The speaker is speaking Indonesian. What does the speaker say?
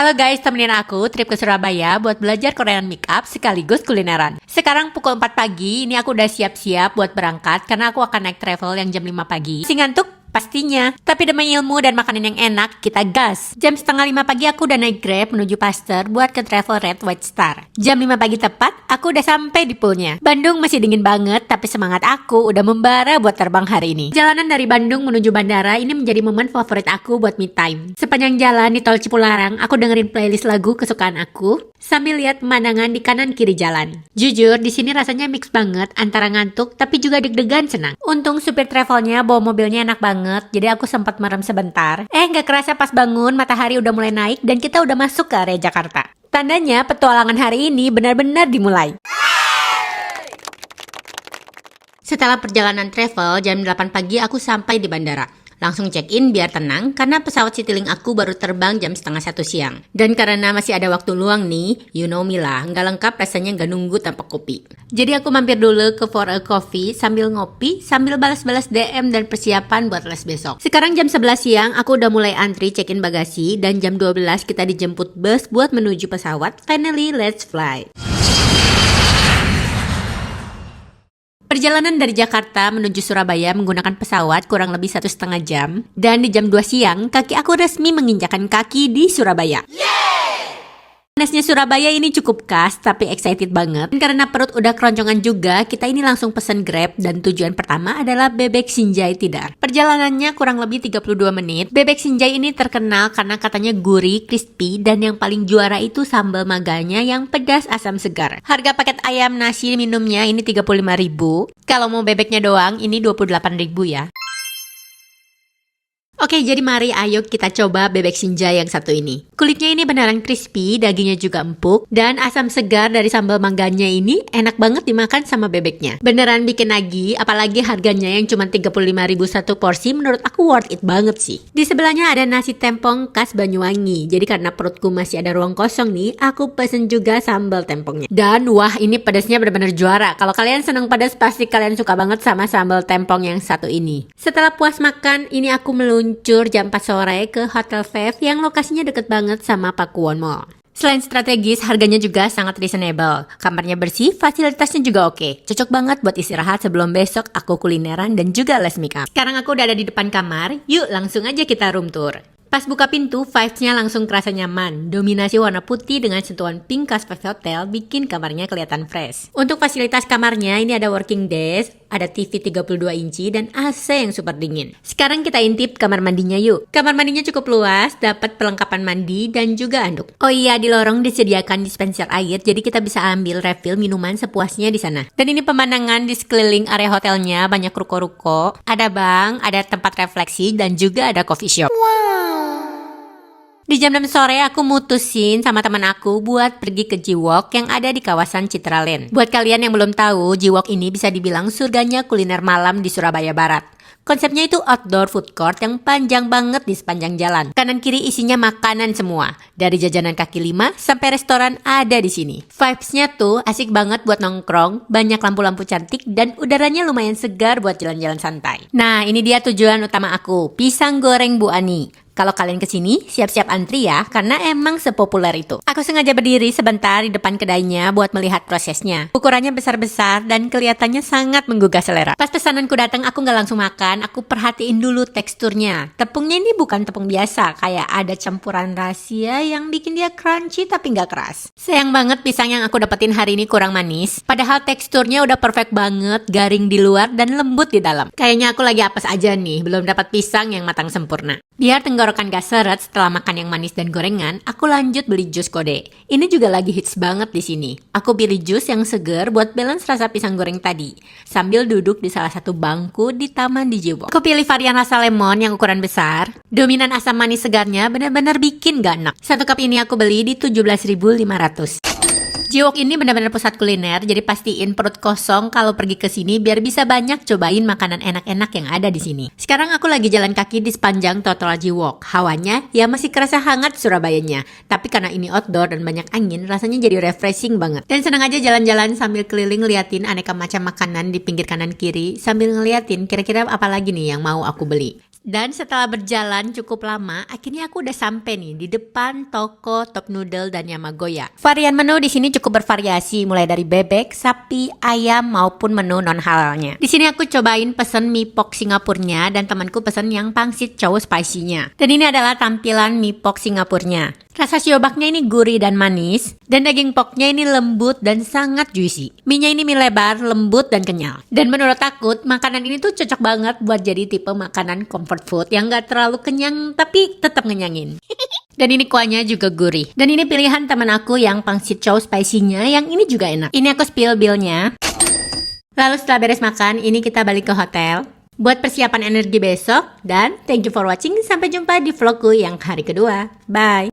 Halo guys, temenin aku trip ke Surabaya buat belajar Korean makeup sekaligus kulineran. Sekarang pukul 4 pagi, ini aku udah siap-siap buat berangkat karena aku akan naik travel yang jam 5 pagi. Si ngantuk? Pastinya. Tapi demi ilmu dan makanan yang enak, kita gas. Jam setengah 5 pagi aku udah naik Grab menuju Pasteur buat ke Travel Red White Star. Jam 5 pagi tepat, aku udah sampai di poolnya. Bandung masih dingin banget, tapi semangat aku udah membara buat terbang hari ini. Jalanan dari Bandung menuju bandara ini menjadi momen favorit aku buat me time. Sepanjang jalan di tol Cipularang, aku dengerin playlist lagu kesukaan aku sambil lihat pemandangan di kanan kiri jalan. Jujur, di sini rasanya mix banget antara ngantuk tapi juga deg-degan senang. Untung supir travelnya bawa mobilnya enak banget. Jadi aku sempat merem sebentar. Nggak kerasa pas bangun matahari udah mulai naik dan kita udah masuk ke area Jakarta. Tandanya petualangan hari ini benar-benar dimulai. Setelah perjalanan travel, jam 8 pagi aku sampai di bandara. Langsung check-in biar tenang karena pesawat Citylink aku baru terbang jam setengah 1 siang. Dan karena masih ada waktu luang nih, you know me lah, nggak lengkap rasanya nggak nunggu tanpa kopi. Jadi aku mampir dulu ke For a Coffee sambil ngopi, sambil balas-balas DM dan persiapan buat les besok. Sekarang jam 11 siang, aku udah mulai antri check-in bagasi dan jam 12 kita dijemput bus buat menuju pesawat. Finally, let's fly. Perjalanan dari Jakarta menuju Surabaya menggunakan pesawat kurang lebih 1,5 jam. Dan di jam 2 siang, kaki aku resmi menginjakan kaki di Surabaya. Panasnya Surabaya ini cukup khas, tapi excited banget. Dan karena perut udah keroncongan juga, kita ini langsung pesen Grab dan tujuan pertama adalah Bebek Sinjai Tidar. Perjalanannya kurang lebih 32 menit. Bebek Sinjai ini terkenal karena katanya gurih, crispy, dan yang paling juara itu sambal maganya yang pedas asam segar. Harga paket ayam nasi minumnya ini 35.000. Kalau mau bebeknya doang ini 28.000 ya. Oke, jadi mari ayo kita coba bebek Sinjai yang satu ini. Kulitnya ini beneran crispy, dagingnya juga empuk, dan asam segar dari sambal mangganya ini enak banget dimakan sama bebeknya. Beneran bikin nagih, apalagi harganya yang cuma 35.000 satu porsi, menurut aku worth it banget sih. Di sebelahnya ada nasi tempong khas Banyuwangi, jadi karena perutku masih ada ruang kosong nih, aku pesen juga sambal tempongnya. Dan wah, ini pedasnya bener-bener juara. Kalau kalian seneng pedas, pasti kalian suka banget sama sambal tempong yang satu ini. Setelah puas makan, ini aku meluncur jam 4 sore ke Hotel Vev yang lokasinya deket banget sama Pakuwon Mall. Selain strategis, harganya juga sangat reasonable. Kamarnya bersih, fasilitasnya juga oke. Cocok banget buat istirahat sebelum besok aku kulineran dan juga les makeup. Sekarang aku udah ada di depan kamar, yuk langsung aja kita room tour. Pas buka pintu, vibes-nya langsung kerasa nyaman. Dominasi warna putih dengan sentuhan pink khas Vev Hotel bikin kamarnya kelihatan fresh. Untuk fasilitas kamarnya, ini ada working desk, ada TV 32 inci, dan AC yang super dingin. Sekarang kita intip kamar mandinya yuk. Kamar mandinya cukup luas, dapat perlengkapan mandi dan juga anduk. Oh iya, di lorong disediakan dispenser air, jadi kita bisa ambil refill minuman sepuasnya di sana. Dan ini pemandangan di sekeliling area hotelnya, banyak ruko-ruko, ada bank, ada tempat refleksi, dan juga ada coffee shop. Di jam 6 sore aku mutusin sama teman aku buat pergi ke Jiwok yang ada di kawasan Citraland. Buat kalian yang belum tahu, Jiwok ini bisa dibilang surganya kuliner malam di Surabaya Barat. Konsepnya itu outdoor food court yang panjang banget di sepanjang jalan. Kanan kiri isinya makanan semua. Dari jajanan kaki lima sampai restoran ada di sini. Vibes-nya tuh asik banget buat nongkrong, banyak lampu-lampu cantik dan udaranya lumayan segar buat jalan-jalan santai. Nah, ini dia tujuan utama aku, pisang goreng Bu Ani. Kalau kalian kesini, siap-siap antri ya, karena emang sepopuler itu. Aku sengaja berdiri sebentar di depan kedainya buat melihat prosesnya. Ukurannya besar-besar dan kelihatannya sangat menggugah selera. Pas pesananku datang, aku nggak langsung makan, aku perhatiin dulu teksturnya. Tepungnya ini bukan tepung biasa, kayak ada campuran rahasia yang bikin dia crunchy tapi nggak keras. Sayang banget pisang yang aku dapetin hari ini kurang manis, padahal teksturnya udah perfect banget, garing di luar dan lembut di dalam. Kayaknya aku lagi apes aja nih, belum dapat pisang yang matang sempurna. Biar tenggorokan gak seret setelah makan yang manis dan gorengan, aku lanjut beli jus kode. Ini juga lagi hits banget di sini. Aku pilih jus yang seger buat balance rasa pisang goreng tadi, sambil duduk di salah satu bangku di taman di Jiwok. Aku pilih varian rasa lemon yang ukuran besar. Dominan asam manis segarnya benar-benar bikin gak enak. Satu cup ini aku beli di 17.500. Jiwok ini benar-benar pusat kuliner, jadi pastiin perut kosong kalau pergi ke sini biar bisa banyak cobain makanan enak-enak yang ada di sini. Sekarang aku lagi jalan kaki di sepanjang trotoar Jiwok. Hawanya ya masih kerasa hangat Surabayanya, tapi karena ini outdoor dan banyak angin, rasanya jadi refreshing banget. Dan senang aja jalan-jalan sambil keliling liatin aneka macam makanan di pinggir kanan kiri, sambil ngeliatin kira-kira apa lagi nih yang mau aku beli. Dan setelah berjalan cukup lama, akhirnya aku udah sampai nih di depan toko Top Noodle dan Yamagoya. Varian menu di sini cukup bervariasi, mulai dari bebek, sapi, ayam maupun menu non halalnya. Di sini aku cobain pesen mie pok Singapurnya dan temanku pesen yang pangsit chow spicy-nya. Dan ini adalah tampilan mie pok Singapurnya. Rasa siobaknya ini gurih dan manis, dan daging poknya ini lembut dan sangat juicy. Mie-nya ini mie lebar, lembut dan kenyal. Dan menurut aku, makanan ini tuh cocok banget buat jadi tipe makanan comfort food yang gak terlalu kenyang tapi tetap ngenyangin. Dan ini kuahnya juga gurih. Dan ini pilihan teman aku yang pangsit chow spicy-nya, yang ini juga enak. Ini aku spill bill-nya. Lalu setelah beres makan, ini kita balik ke hotel buat persiapan energi besok. Dan thank you for watching. Sampai jumpa di vlogku yang hari kedua. Bye!